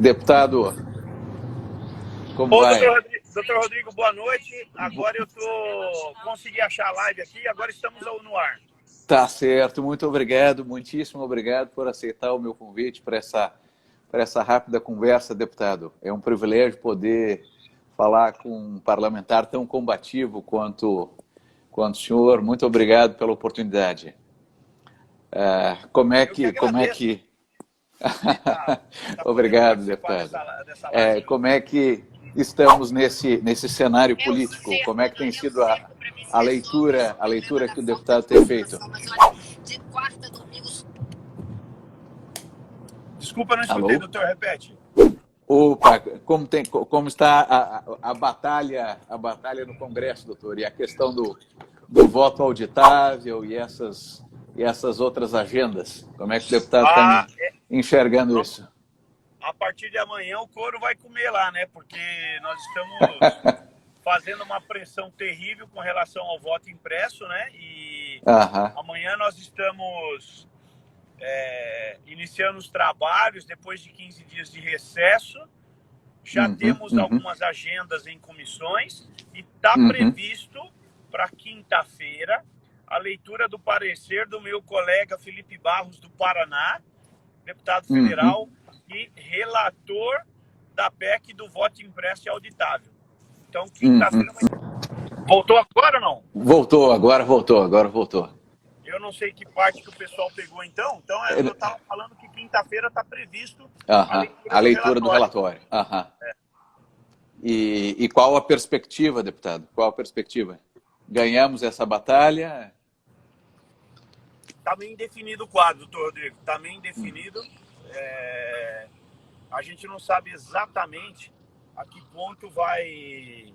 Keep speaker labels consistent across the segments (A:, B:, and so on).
A: Deputado, como
B: Ô,
A: vai?
B: doutor Rodrigo, boa noite. Agora eu consegui achar a live aqui, agora estamos no ar.
A: Tá certo, muito obrigado, muitíssimo obrigado por aceitar o meu convite para essa rápida conversa, deputado. É um privilégio poder falar com um parlamentar tão combativo quanto o senhor. Muito obrigado pela oportunidade. Como é que... Obrigado, deputado. Como é que estamos nesse cenário político? Como é que tem sido a leitura que o deputado tem feito?
B: Desculpa, não escutei, doutor, repete.
A: Opa, como está a batalha no Congresso, doutor? E a questão do voto auditável e essas outras agendas? Como é que o deputado está enxergando isso?
B: A partir de amanhã o couro vai comer lá, né? Porque nós estamos fazendo uma pressão terrível com relação ao voto impresso, né? E amanhã nós estamos iniciando os trabalhos depois de 15 dias de recesso. Já temos algumas agendas em comissões e está previsto para quinta-feira a leitura do parecer do meu colega Felipe Barros, do Paraná, deputado federal e relator da PEC do voto impresso e auditável. Então, quinta-feira... Voltou agora ou não?
A: Agora voltou.
B: Eu não sei que parte que o pessoal pegou então. Então, eu estava falando que quinta-feira está previsto
A: a leitura do relatório. E qual a perspectiva, deputado? Qual a perspectiva? Ganhamos essa batalha?
B: Está bem definido o quadro, doutor Rodrigo. Está bem definido. A gente não sabe exatamente a que ponto vai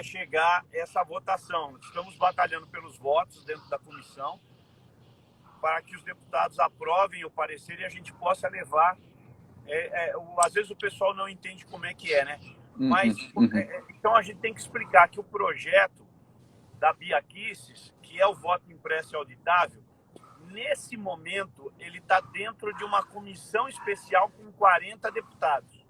B: chegar essa votação. Estamos batalhando pelos votos dentro da comissão para que os deputados aprovem o parecer e a gente possa levar... às vezes o pessoal não entende como é que é, né? Mas, então a gente tem que explicar que o projeto da Bia Kicis, que é o voto impresso e auditável, nesse momento ele está dentro de uma comissão especial com 40 deputados.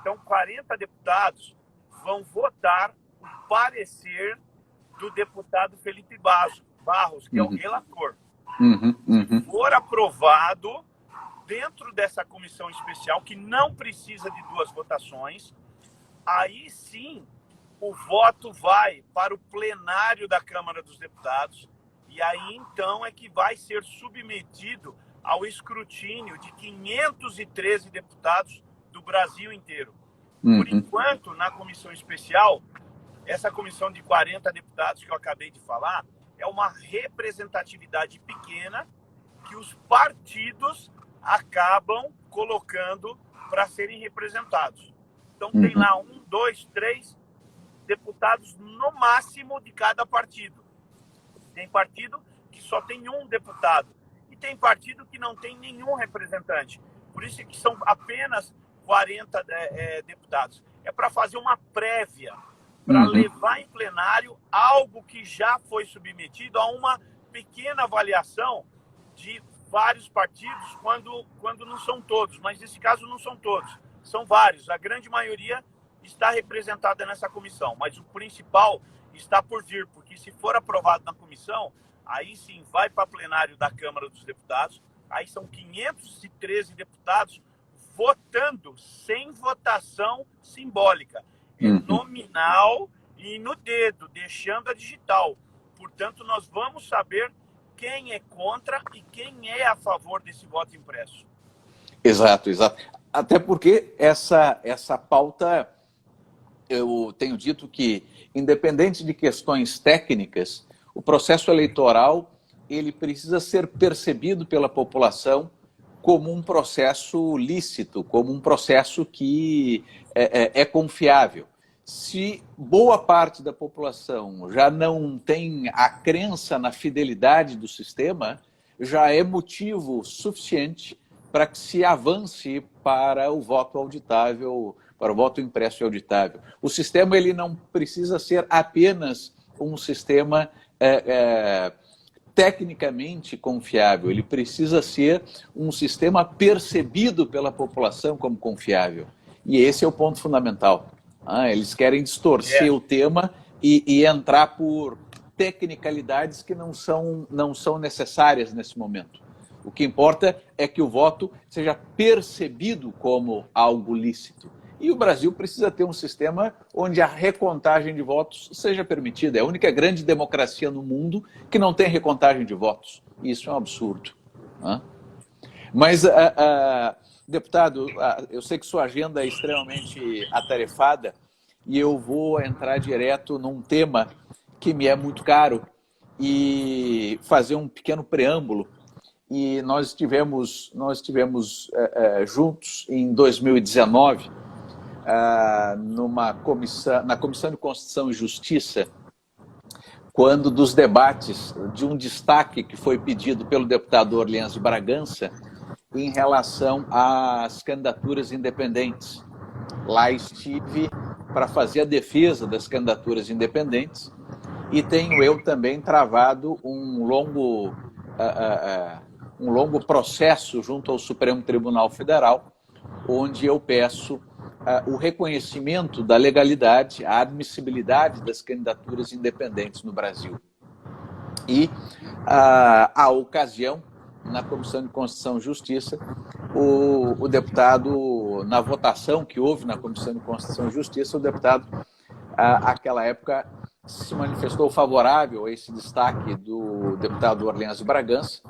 B: Então, 40 deputados vão votar o parecer do deputado Felipe Barros, que é o relator. Se for aprovado dentro dessa comissão especial, que não precisa de 2 votações, aí sim o voto vai para o plenário da Câmara dos Deputados e aí então é que vai ser submetido ao escrutínio de 513 deputados do Brasil inteiro. Por enquanto, na comissão especial, essa comissão de 40 deputados que eu acabei de falar é uma representatividade pequena que os partidos acabam colocando para serem representados. Então tem lá 1, 2, 3 deputados no máximo de cada partido. Tem partido que só tem 1 deputado e tem partido que não tem nenhum representante. Por isso é que são apenas 40 deputados. É para fazer uma prévia, para levar em plenário algo que já foi submetido a uma pequena avaliação de vários partidos, quando não são todos, mas nesse caso não são todos, são vários. A grande maioria está representada nessa comissão, mas o principal está por vir, porque se for aprovado na comissão, aí sim vai para plenário da Câmara dos Deputados, aí são 513 deputados votando sem votação simbólica, nominal e no dedo, deixando a digital. Portanto, nós vamos saber quem é contra e quem é a favor desse voto impresso.
A: Exato. Até porque essa pauta, eu tenho dito que, independente de questões técnicas, o processo eleitoral ele precisa ser percebido pela população como um processo lícito, como um processo que é confiável. Se boa parte da população já não tem a crença na fidelidade do sistema, já é motivo suficiente para que se avance para o voto auditável, para o voto impresso e auditável. O sistema ele não precisa ser apenas um sistema tecnicamente confiável, ele precisa ser um sistema percebido pela população como confiável. E esse é o ponto fundamental. Eles querem distorcer o tema e entrar por tecnicalidades que não são necessárias nesse momento. O que importa é que o voto seja percebido como algo lícito. E o Brasil precisa ter um sistema onde a recontagem de votos seja permitida. É a única grande democracia no mundo que não tem recontagem de votos. Isso é um absurdo. Mas, deputado, eu sei que sua agenda é extremamente atarefada e eu vou entrar direto num tema que me é muito caro e fazer um pequeno preâmbulo. E nós estivemos juntos em 2019 na Comissão de Constituição e Justiça, quando dos debates de um destaque que foi pedido pelo deputado Orleans de Bragança em relação às candidaturas independentes. Lá estive para fazer a defesa das candidaturas independentes e tenho eu também travado um longo processo junto ao Supremo Tribunal Federal, onde eu peço o reconhecimento da legalidade, a admissibilidade das candidaturas independentes no Brasil. E, à ocasião, na Comissão de Constituição e Justiça, o deputado, na votação que houve na Comissão de Constituição e Justiça, o deputado, àquela época, se manifestou favorável a esse destaque do deputado Orleans de Bragança,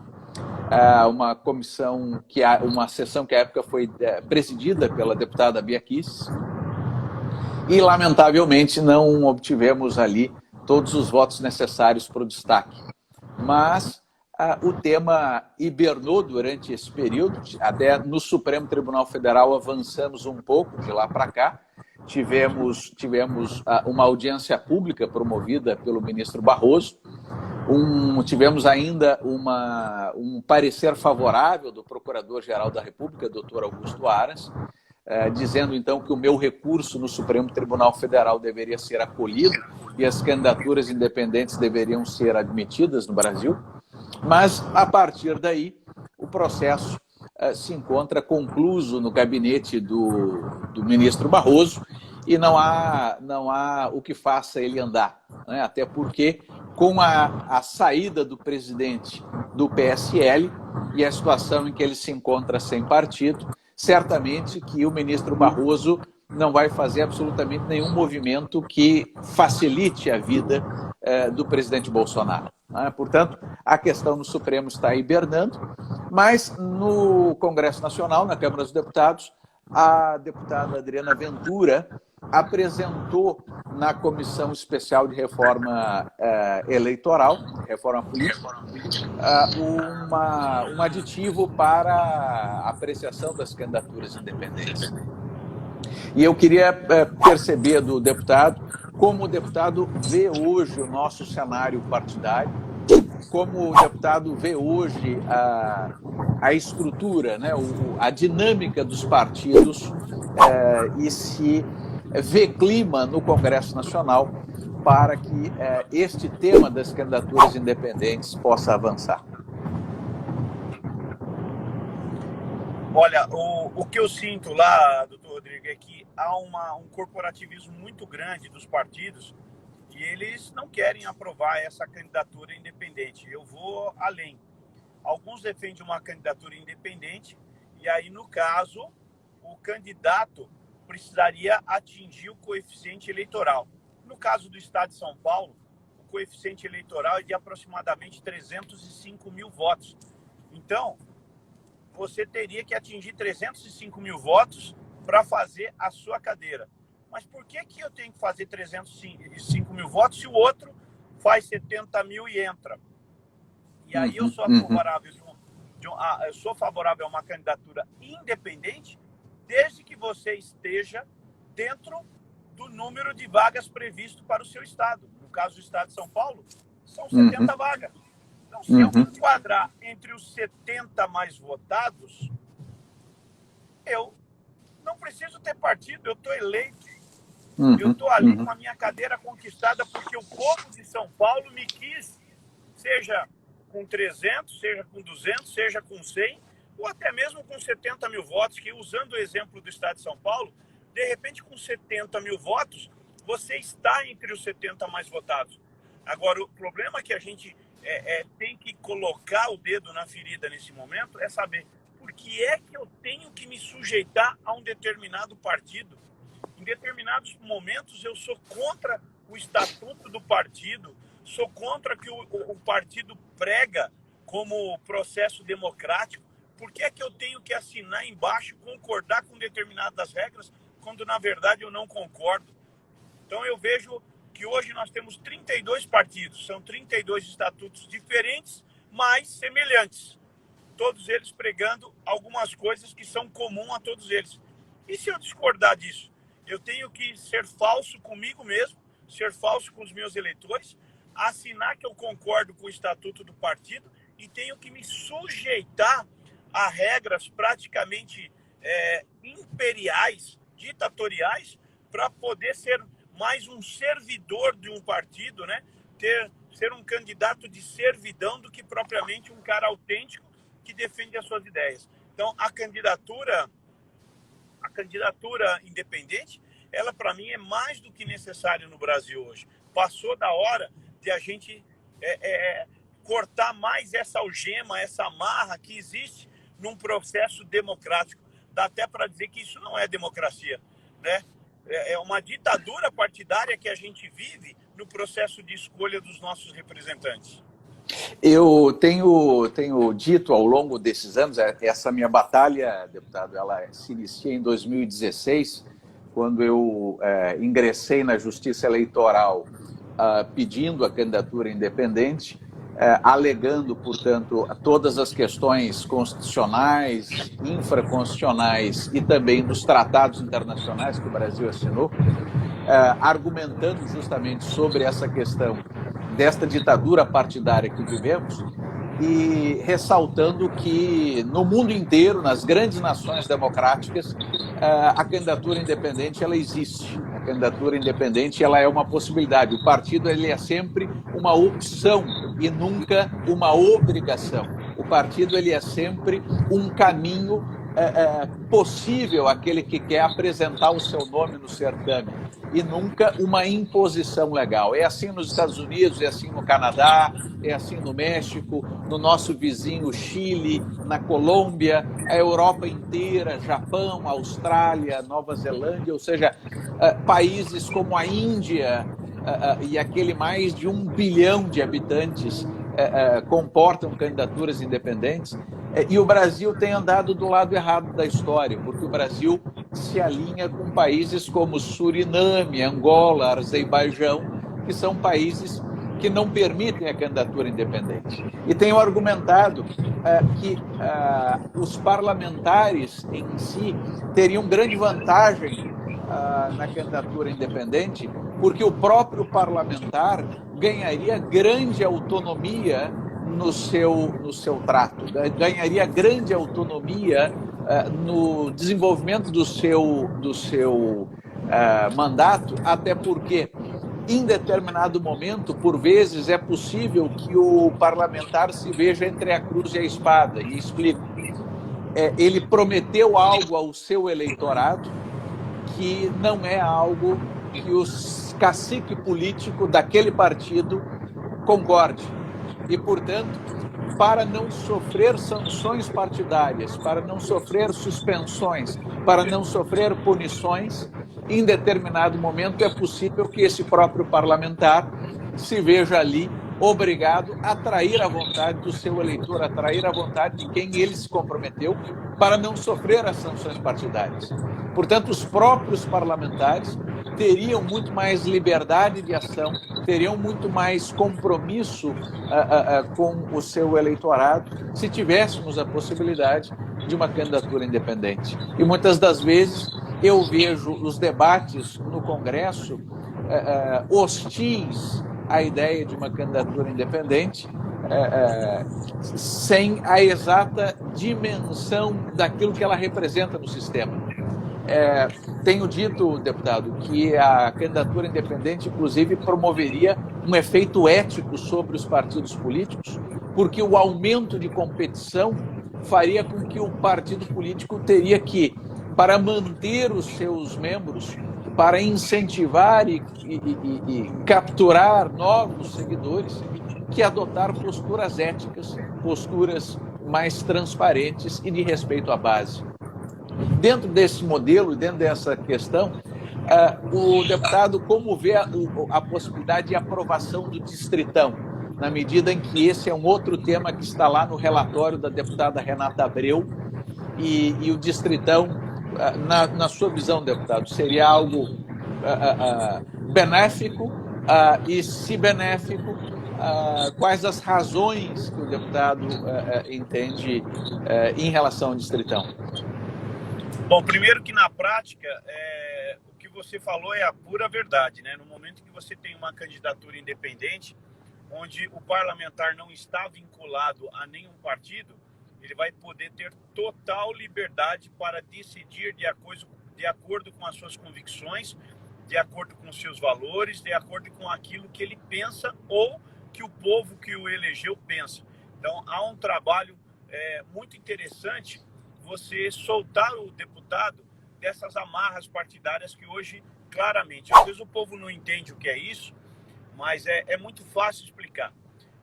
A: uma sessão que à época foi presidida pela deputada Bia Kicis, e lamentavelmente não obtivemos ali todos os votos necessários para o destaque. Mas o tema hibernou durante esse período, até no Supremo Tribunal Federal avançamos um pouco de lá para cá, tivemos uma audiência pública promovida pelo ministro Barroso, tivemos ainda um parecer favorável do Procurador-Geral da República, doutor Augusto Aras, dizendo então que o meu recurso no Supremo Tribunal Federal deveria ser acolhido e as candidaturas independentes deveriam ser admitidas no Brasil. Mas, a partir daí, o processo se encontra concluso no gabinete do ministro Barroso e não há o que faça ele andar, né? Até porque, com a saída do presidente do PSL e a situação em que ele se encontra sem partido, certamente que o ministro Barroso não vai fazer absolutamente nenhum movimento que facilite a vida do presidente Bolsonaro. Portanto, a questão no Supremo está hibernando, mas no Congresso Nacional, na Câmara dos Deputados, a deputada Adriana Ventura apresentou na Comissão Especial de Reforma Eleitoral, Reforma Política, um aditivo para a apreciação das candidaturas independentes. E eu queria perceber do deputado como o deputado vê hoje o nosso cenário partidário, como o deputado vê hoje a estrutura, né, a dinâmica dos partidos e se vê clima no Congresso Nacional para que este tema das candidaturas independentes possa avançar.
B: Olha, o que eu sinto lá, doutor Rodrigo, é que há um corporativismo muito grande dos partidos e eles não querem aprovar essa candidatura independente. Eu vou além. Alguns defendem uma candidatura independente e aí, no caso, o candidato precisaria atingir o coeficiente eleitoral. No caso do Estado de São Paulo, o coeficiente eleitoral é de aproximadamente 305 mil votos. Então, você teria que atingir 305 mil votos para fazer a sua cadeira. Mas por que eu tenho que fazer 305 mil votos se o outro faz 70 mil e entra? E aí eu sou favorável a uma candidatura independente, desde que você esteja dentro do número de vagas previsto para o seu estado. No caso do Estado de São Paulo, são 70 vagas. Então, se eu me enquadrar entre os 70 mais votados, eu não preciso ter partido, eu estou eleito. Eu estou ali com a minha cadeira conquistada porque o povo de São Paulo me quis, seja com 300, seja com 200, seja com 100, ou até mesmo com 70 mil votos, que usando o exemplo do estado de São Paulo, de repente com 70 mil votos, você está entre os 70 mais votados. Agora, o problema que a gente tem que colocar o dedo na ferida nesse momento é saber por que é que eu tenho que me sujeitar a um determinado partido. Em determinados momentos eu sou contra o estatuto do partido, sou contra o que o partido prega como processo democrático. Por que é que eu tenho que assinar embaixo, concordar com determinadas regras, quando na verdade eu não concordo? Então eu vejo que hoje nós temos 32 partidos, são 32 estatutos diferentes, mas semelhantes. Todos eles pregando algumas coisas que são comuns a todos eles. E se eu discordar disso? Eu tenho que ser falso comigo mesmo, ser falso com os meus eleitores, assinar que eu concordo com o estatuto do partido e tenho que me sujeitar a regras praticamente imperiais, ditatoriais, para poder ser mais um servidor de um partido, né? Ser um candidato de servidão do que propriamente um cara autêntico que defende as suas ideias. Então, a candidatura independente, ela para mim é mais do que necessária no Brasil hoje. Passou da hora de a gente cortar mais essa algema, essa amarra que existe num processo democrático. Dá até para dizer que isso não é democracia, né? É uma ditadura partidária que a gente vive no processo de escolha dos nossos representantes.
A: Eu tenho dito ao longo desses anos, essa minha batalha, deputado, ela se inicia em 2016, quando eu ingressei na Justiça Eleitoral pedindo a candidatura independente, alegando, portanto, todas as questões constitucionais, infraconstitucionais e também dos tratados internacionais que o Brasil assinou, argumentando justamente sobre essa questão desta ditadura partidária que vivemos e ressaltando que no mundo inteiro, nas grandes nações democráticas, a candidatura independente ela existe. A candidatura independente ela é uma possibilidade. O partido ele é sempre uma opção e nunca uma obrigação. O partido ele é sempre um caminho possível àquele que quer apresentar o seu nome no certame e nunca uma imposição legal. É assim nos Estados Unidos, é assim no Canadá, é assim no México, no nosso vizinho Chile, na Colômbia, a Europa inteira, Japão, Austrália, Nova Zelândia, ou seja, países como a Índia e aquele mais de 1 bilhão de habitantes comportam candidaturas independentes. E o Brasil tem andado do lado errado da história, porque o Brasil se alinha com países como Suriname, Angola, Azerbaijão, que são países que não permitem a candidatura independente. E tenho argumentado que os parlamentares em si teriam grande vantagem na candidatura independente, porque o próprio parlamentar ganharia grande autonomia no seu trato, ganharia grande autonomia no desenvolvimento do seu mandato, até porque, em determinado momento, por vezes, é possível que o parlamentar se veja entre a cruz e a espada, e explico. Ele prometeu algo ao seu eleitorado que não é algo que o cacique político daquele partido concorde. E, portanto, para não sofrer sanções partidárias, para não sofrer suspensões, para não sofrer punições, em determinado momento é possível que esse próprio parlamentar se veja ali obrigado a trair a vontade do seu eleitor, a trair a vontade de quem ele se comprometeu para não sofrer as sanções partidárias. Portanto, os próprios parlamentares teriam muito mais liberdade de ação, teriam muito mais compromisso com o seu eleitorado se tivéssemos a possibilidade de uma candidatura independente. E muitas das vezes eu vejo os debates no Congresso hostis à ideia de uma candidatura independente, sem a exata dimensão daquilo que ela representa no sistema. Tenho dito, deputado, que a candidatura independente, inclusive, promoveria um efeito ético sobre os partidos políticos, porque o aumento de competição faria com que o partido político teria que, para manter os seus membros, para incentivar e capturar novos seguidores, que adotar posturas éticas, posturas mais transparentes e de respeito à base. Dentro desse modelo, dentro dessa questão, o deputado, como vê a possibilidade de aprovação do distritão, na medida em que esse é um outro tema que está lá no relatório da deputada Renata Abreu, e o distritão, na sua visão, deputado, seria algo benéfico? E se benéfico, quais as razões que o deputado entende em relação ao distritão?
B: Bom, primeiro que na prática, o que você falou é a pura verdade, né? No momento que você tem uma candidatura independente, onde o parlamentar não está vinculado a nenhum partido, ele vai poder ter total liberdade para decidir de acordo com as suas convicções, de acordo com os seus valores, de acordo com aquilo que ele pensa ou que o povo que o elegeu pensa. Então, há um trabalho muito interessante você soltar o deputado dessas amarras partidárias que hoje, claramente, às vezes o povo não entende o que é isso, mas é muito fácil explicar,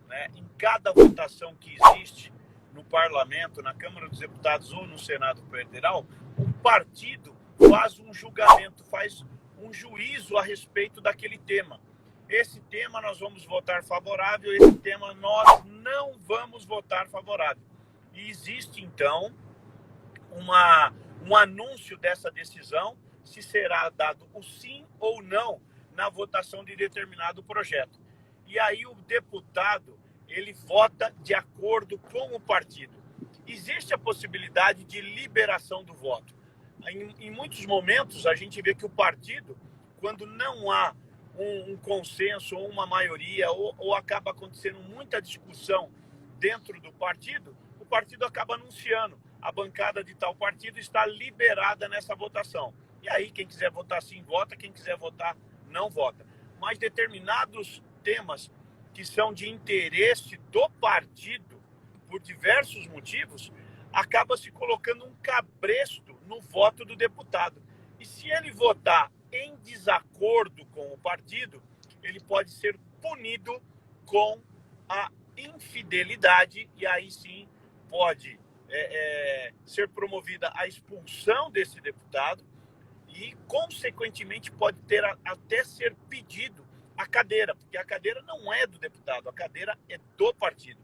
B: né? Em cada votação que existe no parlamento, na Câmara dos Deputados ou no Senado Federal, o partido faz um julgamento, faz um juízo a respeito daquele tema. Esse tema nós vamos votar favorável, esse tema nós não vamos votar favorável. E existe, então, um anúncio dessa decisão, se será dado o sim ou não na votação de determinado projeto. E aí o deputado, ele vota de acordo com o partido. Existe a possibilidade de liberação do voto. Em muitos momentos, a gente vê que o partido, quando não há um consenso ou uma maioria, ou acaba acontecendo muita discussão dentro do partido, o partido acaba anunciando: a bancada de tal partido está liberada nessa votação. E aí, quem quiser votar sim, vota, quem quiser votar, não vota. Mas determinados temas que são de interesse do partido, por diversos motivos, acaba se colocando um cabresto no voto do deputado. E se ele votar em desacordo com o partido, ele pode ser punido com a infidelidade, e aí sim pode ser promovida a expulsão desse deputado e, consequentemente, pode até ser pedido a cadeira, porque a cadeira não é do deputado, a cadeira é do partido.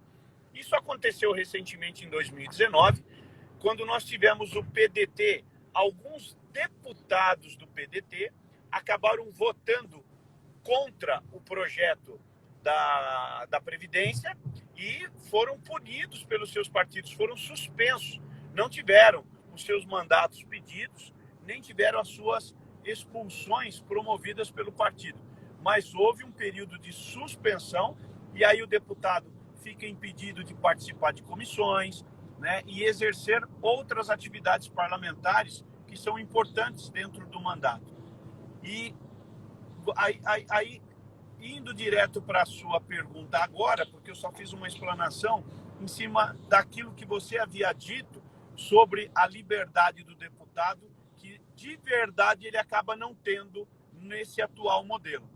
B: Isso aconteceu recentemente em 2019, quando nós tivemos o PDT. Alguns deputados do PDT acabaram votando contra o projeto da Previdência e foram punidos pelos seus partidos, foram suspensos, não tiveram os seus mandatos pedidos, nem tiveram as suas expulsões promovidas pelo partido. Mas houve um período de suspensão e aí o deputado fica impedido de participar de comissões, né, e exercer outras atividades parlamentares que são importantes dentro do mandato. E aí indo direto para a sua pergunta agora, porque eu só fiz uma explanação em cima daquilo que você havia dito sobre a liberdade do deputado, que de verdade ele acaba não tendo nesse atual modelo.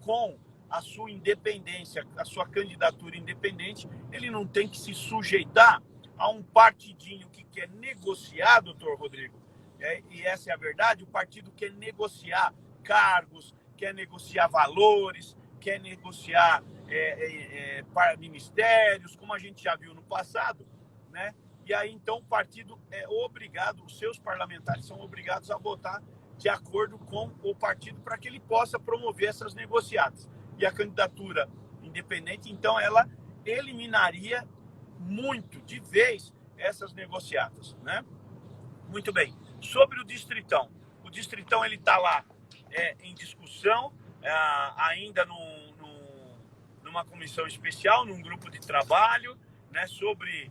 B: Com a sua independência, a sua candidatura independente, ele não tem que se sujeitar a um partidinho que quer negociar, doutor Rodrigo, e essa é a verdade, o partido quer negociar cargos, quer negociar valores, quer negociar para ministérios, como a gente já viu no passado, né? E aí, então, o partido é obrigado, os seus parlamentares são obrigados a votar de acordo com o partido para que ele possa promover essas negociatas. E a candidatura independente, então, ela eliminaria muito, de vez, essas negociatas, né? Muito bem. Sobre o Distritão. O Distritão, ele está lá em discussão, ainda numa comissão especial, num grupo de trabalho, né, sobre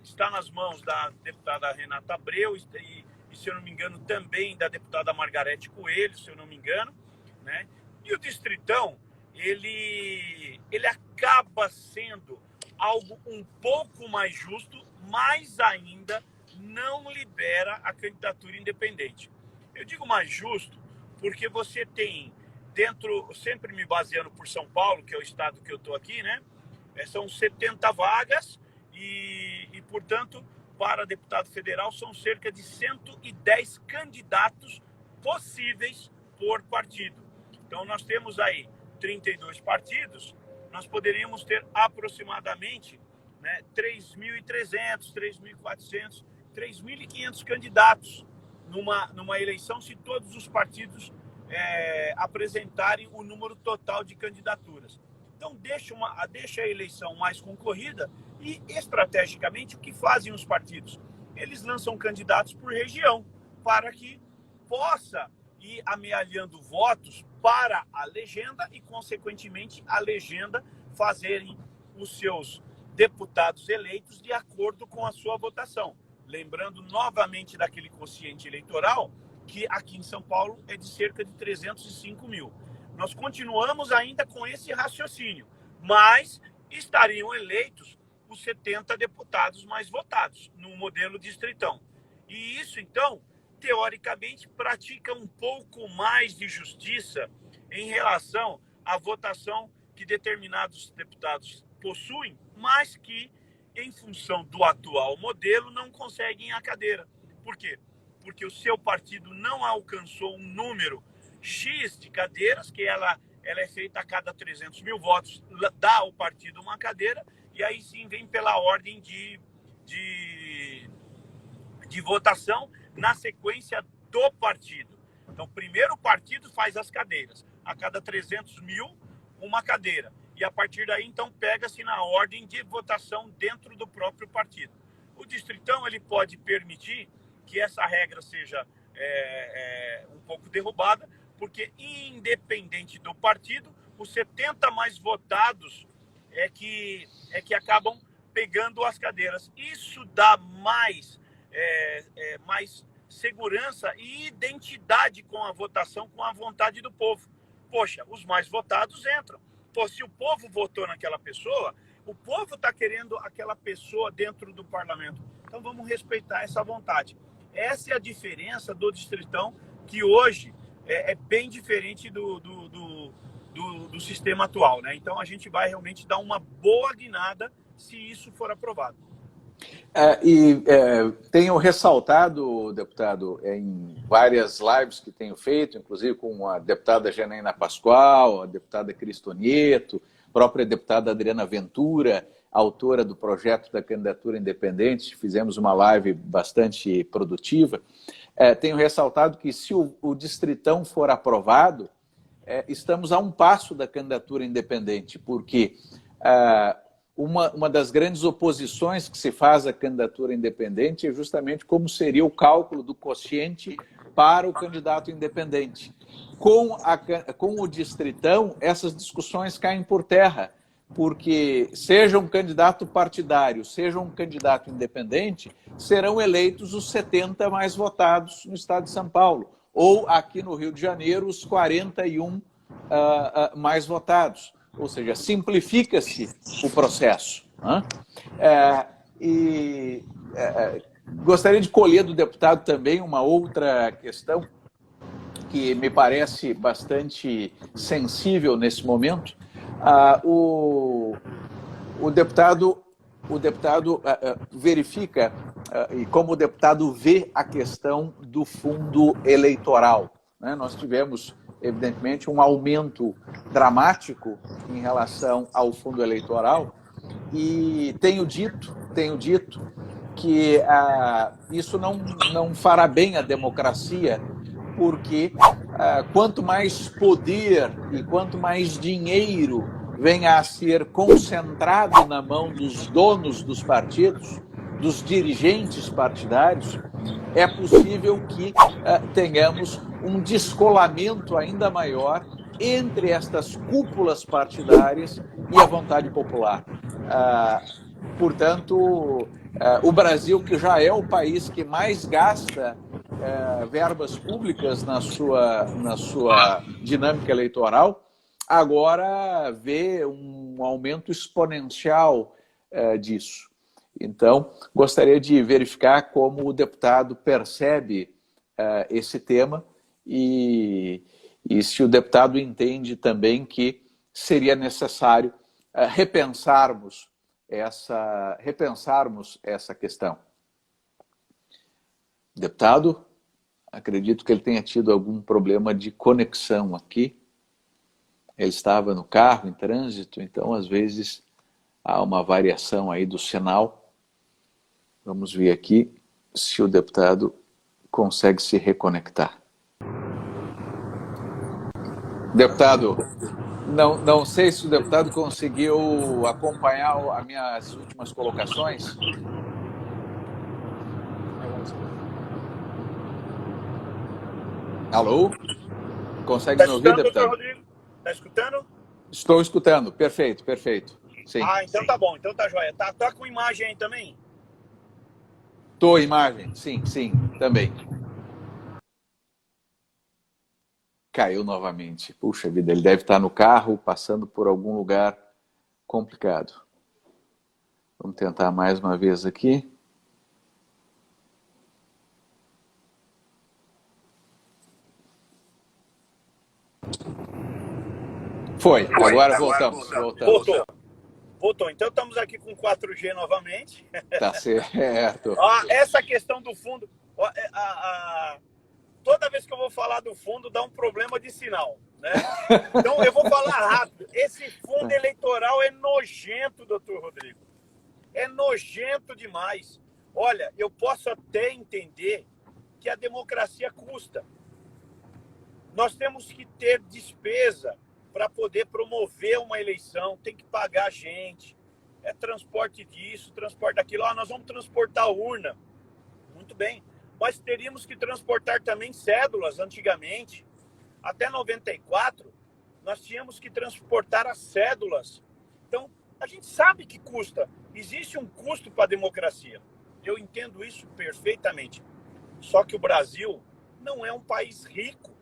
B: está nas mãos da deputada Renata Abreu e, se eu não me engano, também da deputada Margarete Coelho, se eu não me engano, né? E o Distritão, ele acaba sendo algo um pouco mais justo, mas ainda não libera a candidatura independente. Eu digo mais justo porque você tem dentro, sempre me baseando por São Paulo, que é o estado que eu estou aqui, né? São 70 vagas e, portanto, para deputado federal são cerca de 110 candidatos possíveis por partido. Então, nós temos aí 32 partidos, nós poderíamos ter aproximadamente, né, 3.300, 3.400, 3.500 candidatos numa eleição, se todos os partidos apresentarem o número total de candidaturas. Então, deixa a eleição mais concorrida e, estrategicamente, o que fazem os partidos? Eles lançam candidatos por região, para que possa ir amealhando votos para a legenda e, consequentemente, a legenda fazerem os seus deputados eleitos de acordo com a sua votação. Lembrando novamente daquele quociente eleitoral, que aqui em São Paulo é de cerca de 305 mil. Nós continuamos ainda com esse raciocínio, mas estariam eleitos os 70 deputados mais votados no modelo distritão. E isso, então, teoricamente, pratica um pouco mais de justiça em relação à votação que determinados deputados possuem, mas que, em função do atual modelo, não conseguem a cadeira. Por quê? Porque o seu partido não alcançou um número X de cadeiras, que ela é feita a cada 300 mil votos, dá ao partido uma cadeira, e aí sim vem pela ordem de votação na sequência do partido. Então, primeiro o partido faz as cadeiras, a cada 300 mil, uma cadeira. E a partir daí, então, pega-se na ordem de votação dentro do próprio partido. O distritão, ele pode permitir que essa regra seja um pouco derrubada, porque, independente do partido, os 70 mais votados é que acabam pegando as cadeiras. Isso dá mais segurança e identidade com a votação, com a vontade do povo. Poxa, os mais votados entram. Pô, se o povo votou naquela pessoa, o povo está querendo aquela pessoa dentro do parlamento. Então vamos respeitar essa vontade. Essa é a diferença do distritão, que hoje é bem diferente do sistema atual, né? Então a gente vai realmente dar uma boa guinada se isso for aprovado.
A: Tenho ressaltado, deputado, em várias lives que tenho feito, inclusive com a deputada Janaína Pascoal, a deputada Cristonieto, a própria deputada Adriana Ventura, autora do projeto da candidatura independente, fizemos uma live bastante produtiva. Tenho ressaltado que, se o distritão for aprovado, estamos a um passo da candidatura independente, porque uma das grandes oposições que se faz à candidatura independente é justamente como seria o cálculo do quociente para o candidato independente. Com o distritão, essas discussões caem por terra, porque seja um candidato partidário, seja um candidato independente, serão eleitos os 70 mais votados no estado de São Paulo, ou aqui no Rio de Janeiro, os 41 mais votados. Ou seja, simplifica-se o processo. Né? Gostaria de colher do deputado também uma outra questão que me parece bastante sensível nesse momento. O deputado verifica, e como o deputado vê a questão do fundo eleitoral. Né? Nós tivemos, evidentemente, um aumento dramático em relação ao fundo eleitoral, e tenho dito que isso não fará bem à democracia, porque quanto mais poder e quanto mais dinheiro venha a ser concentrado na mão dos donos dos partidos, dos dirigentes partidários, é possível que tenhamos um descolamento ainda maior entre estas cúpulas partidárias e a vontade popular. Portanto, o Brasil, que já é o país que mais gasta verbas públicas na sua dinâmica eleitoral, agora vê um aumento exponencial disso. Então, gostaria de verificar como o deputado percebe esse tema e se o deputado entende também que seria necessário repensarmos essa questão. Deputado, acredito que ele tenha tido algum problema de conexão aqui. Ele estava no carro, em trânsito, então às vezes há uma variação aí do sinal. Vamos ver aqui se o deputado consegue se reconectar. Deputado, não sei se o deputado conseguiu acompanhar as minhas últimas colocações. Alô? Consegue me ouvir, deputado?
B: Rodrigo? Está escutando?
A: Estou escutando. Perfeito, perfeito. Sim.
B: Então tá bom. Então tá joia. Tá com imagem aí também?
A: Estou imagem. Sim, também. Caiu novamente. Puxa vida, ele deve estar no carro, passando por algum lugar complicado. Vamos tentar mais uma vez aqui. Foi. Agora voltamos.
B: Voltou. Então estamos aqui com 4G novamente.
A: Tá certo.
B: Essa questão do fundo... Toda vez que eu vou falar do fundo, dá um problema de sinal, né? Então, eu vou falar rápido. Esse fundo eleitoral é nojento, doutor Rodrigo. É nojento demais. Olha, eu posso até entender que a democracia custa. Nós temos que ter despesa para poder promover uma eleição. Tem que pagar gente. É transporte disso, transporte daquilo. Nós vamos transportar urna. Muito bem. Mas teríamos que transportar também cédulas antigamente. Até 94, nós tínhamos que transportar as cédulas. Então, a gente sabe que custa. Existe um custo para a democracia. Eu entendo isso perfeitamente. Só que o Brasil não é um país rico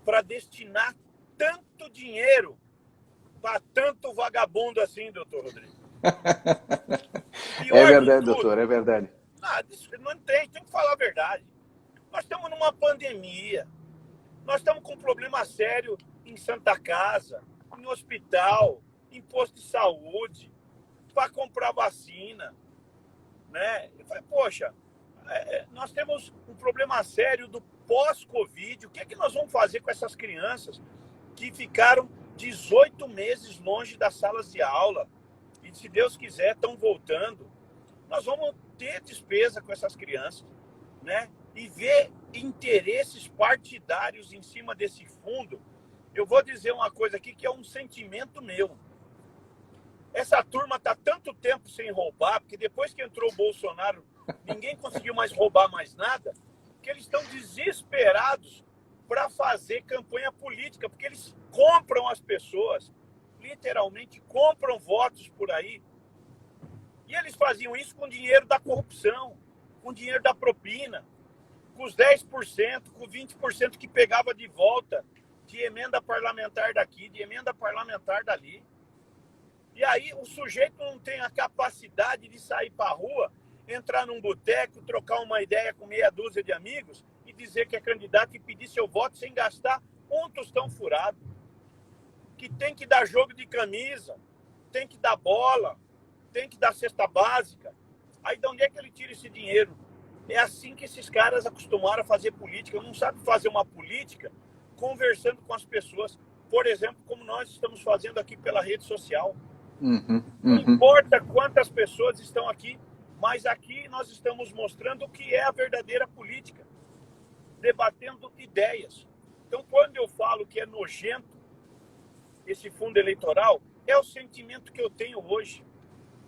B: para destinar tanto dinheiro para tanto vagabundo assim, doutor Rodrigo.
A: É verdade, doutor, é verdade.
B: Não tem que falar a verdade. Nós estamos numa pandemia. Nós estamos com um problema sério em Santa Casa, em hospital, em posto de saúde, para comprar vacina. Né? Eu falei, poxa, nós temos um problema sério do pós-Covid. O que é que nós vamos fazer com essas crianças que ficaram 18 meses longe das salas de aula? E, se Deus quiser, estão voltando. Nós vamos ter despesa com essas crianças, né? E ver interesses partidários em cima desse fundo. Eu vou dizer uma coisa aqui que é um sentimento meu. Essa turma está tanto tempo sem roubar, porque depois que entrou o Bolsonaro, ninguém conseguiu mais roubar mais nada, que eles estão desesperados para fazer campanha política, porque eles compram as pessoas, literalmente compram votos por aí. E eles faziam isso com dinheiro da corrupção, com dinheiro da propina, com os 10%, com 20% que pegava de volta de emenda parlamentar daqui, de emenda parlamentar dali. E aí o sujeito não tem a capacidade de sair para a rua, entrar num boteco, trocar uma ideia com meia dúzia de amigos e dizer que é candidato e pedir seu voto sem gastar um tostão furado. Que tem que dar jogo de camisa, tem que dar bola, tem que dar cesta básica. Aí de onde é que ele tira esse dinheiro? É assim que esses caras acostumaram a fazer política. Não sabe fazer uma política conversando com as pessoas. Por exemplo, como nós estamos fazendo aqui pela rede social. Não importa quantas pessoas estão aqui, mas aqui nós estamos mostrando o que é a verdadeira política. Debatendo ideias. Então, quando eu falo que é nojento esse fundo eleitoral, é o sentimento que eu tenho hoje.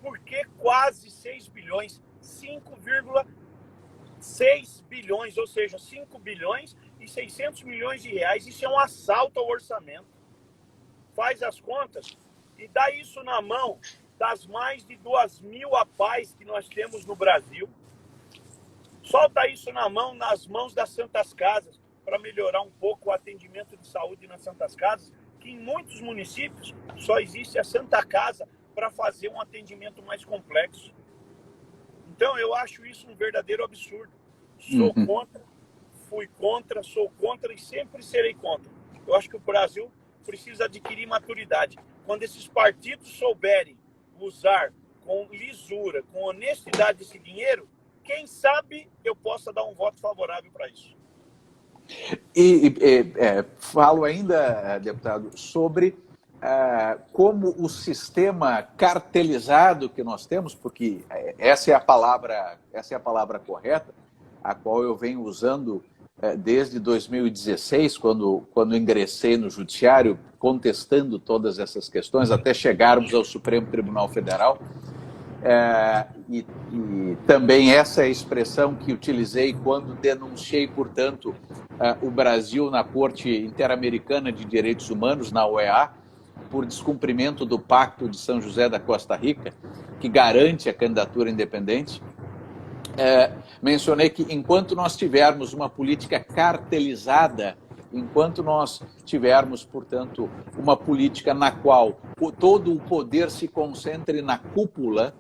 B: Porque quase 6 bilhões, 5,6 bilhões, ou seja, 5 bilhões e 600 milhões de reais. Isso é um assalto ao orçamento. Faz as contas e dá isso na mão das mais de 2.000 APAES que nós temos no Brasil. Solta isso nas mãos das Santas Casas para melhorar um pouco o atendimento de saúde nas Santas Casas, que em muitos municípios só existe a Santa Casa para fazer um atendimento mais complexo. Então, eu acho isso um verdadeiro absurdo. Sou contra, fui contra, sou contra e sempre serei contra. Eu acho que o Brasil precisa adquirir maturidade. Quando esses partidos souberem usar com lisura, com honestidade esse dinheiro, quem sabe eu possa dar um voto favorável para isso.
A: Falo ainda, deputado, sobre como o sistema cartelizado que nós temos, porque essa é a palavra correta, a qual eu venho usando desde 2016, quando ingressei no Judiciário, contestando todas essas questões, até chegarmos ao Supremo Tribunal Federal. E também essa é a expressão que utilizei quando denunciei, portanto, o Brasil na Corte Interamericana de Direitos Humanos, na OEA, por descumprimento do Pacto de São José da Costa Rica, que garante a candidatura independente. Mencionei que enquanto nós tivermos uma política cartelizada, enquanto nós tivermos, portanto, uma política na qual todo o poder se concentre na cúpula,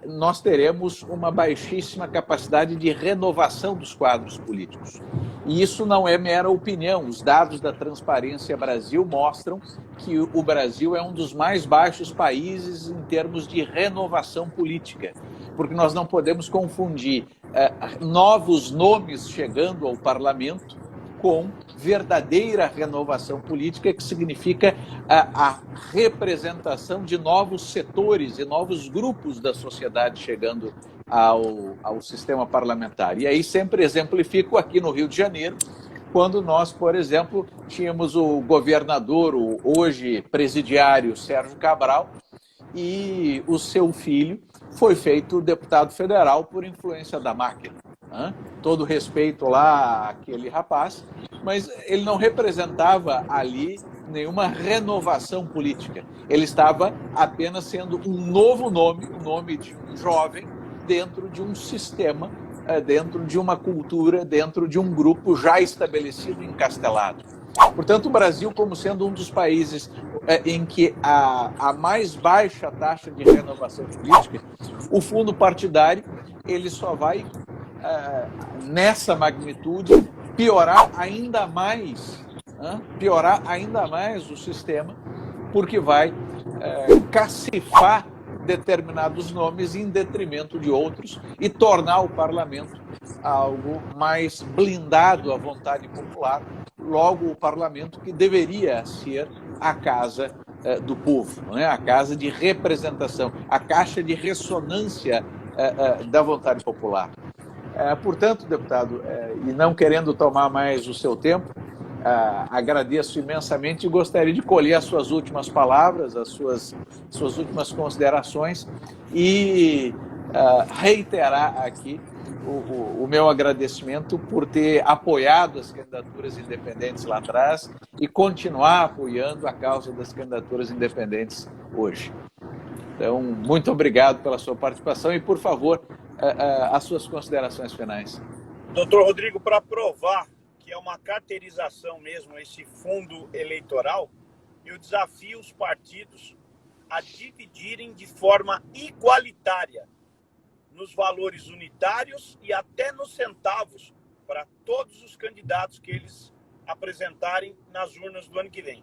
A: nós teremos uma baixíssima capacidade de renovação dos quadros políticos. E isso não é mera opinião. Os dados da Transparência Brasil mostram que o Brasil é um dos mais baixos países em termos de renovação política, porque nós não podemos confundir novos nomes chegando ao parlamento com verdadeira renovação política, que significa a representação de novos setores e novos grupos da sociedade chegando ao sistema parlamentar. E aí sempre exemplifico aqui no Rio de Janeiro, quando nós, por exemplo, tínhamos o governador, o hoje presidiário Sérgio Cabral, e o seu filho foi feito deputado federal por influência da máquina. Todo respeito lá àquele rapaz, mas ele não representava ali nenhuma renovação política. Ele estava apenas sendo um novo nome, o nome de um jovem dentro de um sistema, dentro de uma cultura, dentro de um grupo já estabelecido, encastelado. Portanto, o Brasil, como sendo um dos países em que a mais baixa taxa de renovação política, o fundo partidário ele só vai, nessa magnitude, piorar ainda mais o sistema, porque vai cacifar determinados nomes em detrimento de outros e tornar o parlamento algo mais blindado à vontade popular, logo o parlamento que deveria ser a casa do povo, a casa de representação, a caixa de ressonância da vontade popular. Portanto, deputado, e não querendo tomar mais o seu tempo, agradeço imensamente e gostaria de colher as suas últimas palavras, as suas últimas considerações e reiterar aqui o meu agradecimento por ter apoiado as candidaturas independentes lá atrás e continuar apoiando a causa das candidaturas independentes hoje. Então, muito obrigado pela sua participação e, por favor, as suas considerações finais.
B: Doutor Rodrigo, para provar que é uma carteirização mesmo esse fundo eleitoral, eu desafio os partidos a dividirem de forma igualitária nos valores unitários e até nos centavos para todos os candidatos que eles apresentarem nas urnas do ano que vem.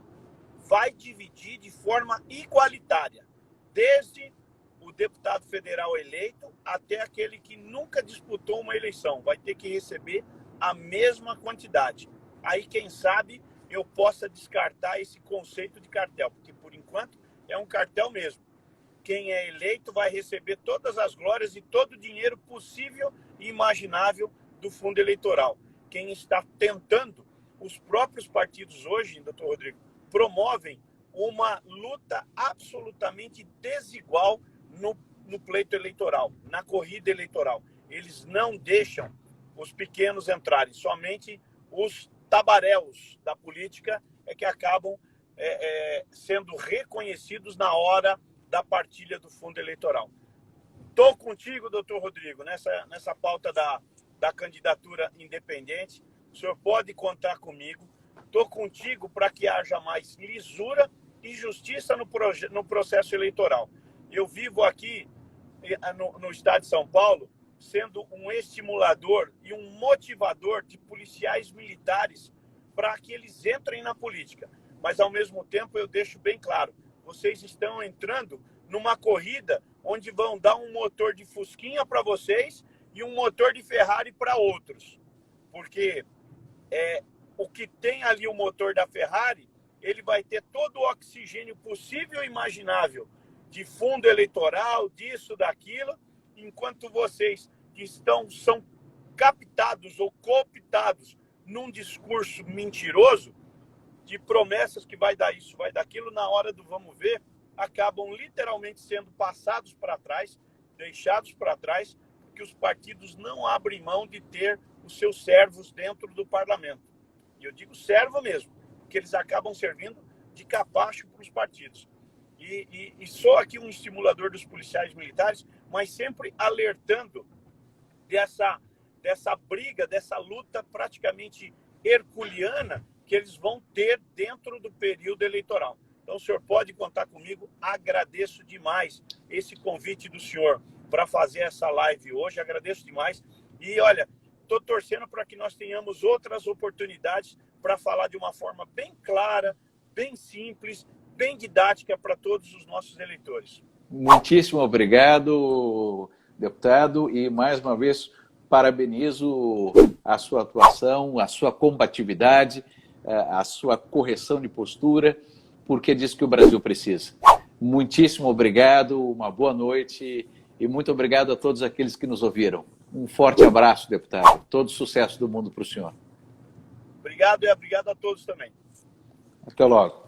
B: Vai dividir de forma igualitária, desde o deputado federal eleito até aquele que nunca disputou uma eleição. Vai ter que receber a mesma quantidade. Aí, quem sabe, eu possa descartar esse conceito de cartel, porque, por enquanto, é um cartel mesmo. Quem é eleito vai receber todas as glórias e todo o dinheiro possível e imaginável do fundo eleitoral. Quem está tentando, os próprios partidos hoje, doutor Rodrigo, promovem uma luta absolutamente desigual no pleito eleitoral, na corrida eleitoral. Eles não deixam os pequenos entrarem, somente os tabaréus da política é que acabam sendo reconhecidos na hora da partilha do fundo eleitoral. Estou contigo, doutor Rodrigo, nessa pauta da candidatura independente. O senhor pode contar comigo. estou contigo para que haja mais lisura e justiça no processo eleitoral. Eu vivo aqui no estado de São Paulo, sendo um estimulador e um motivador de policiais militares para que eles entrem na política. Mas, ao mesmo tempo, eu deixo bem claro, vocês estão entrando numa corrida onde vão dar um motor de Fusquinha para vocês e um motor de Ferrari para outros. Porque o que tem ali o motor da Ferrari, ele vai ter todo o oxigênio possível e imaginável de fundo eleitoral, disso, daquilo, enquanto vocês que são captados ou cooptados num discurso mentiroso de promessas que vai dar isso, vai dar aquilo, na hora do vamos ver, acabam literalmente sendo passados para trás, deixados para trás, porque os partidos não abrem mão de ter os seus servos dentro do parlamento. E eu digo servo mesmo, porque eles acabam servindo de capacho para os partidos. E sou aqui um estimulador dos policiais militares, mas sempre alertando dessa briga, dessa luta praticamente herculeana que eles vão ter dentro do período eleitoral. Então, o senhor pode contar comigo. Agradeço demais esse convite do senhor para fazer essa live hoje. Agradeço demais. E, olha, estou torcendo para que nós tenhamos outras oportunidades para falar de uma forma bem clara, bem simples, bem didática para todos os nossos eleitores.
A: Muitíssimo obrigado, deputado. E, mais uma vez, parabenizo a sua atuação, a sua combatividade, a sua correção de postura, porque é disso que o Brasil precisa. Muitíssimo obrigado, uma boa noite e muito obrigado a todos aqueles que nos ouviram. Um forte abraço, deputado. Todo sucesso do mundo para o senhor.
B: Obrigado e obrigado a todos também.
A: Até logo.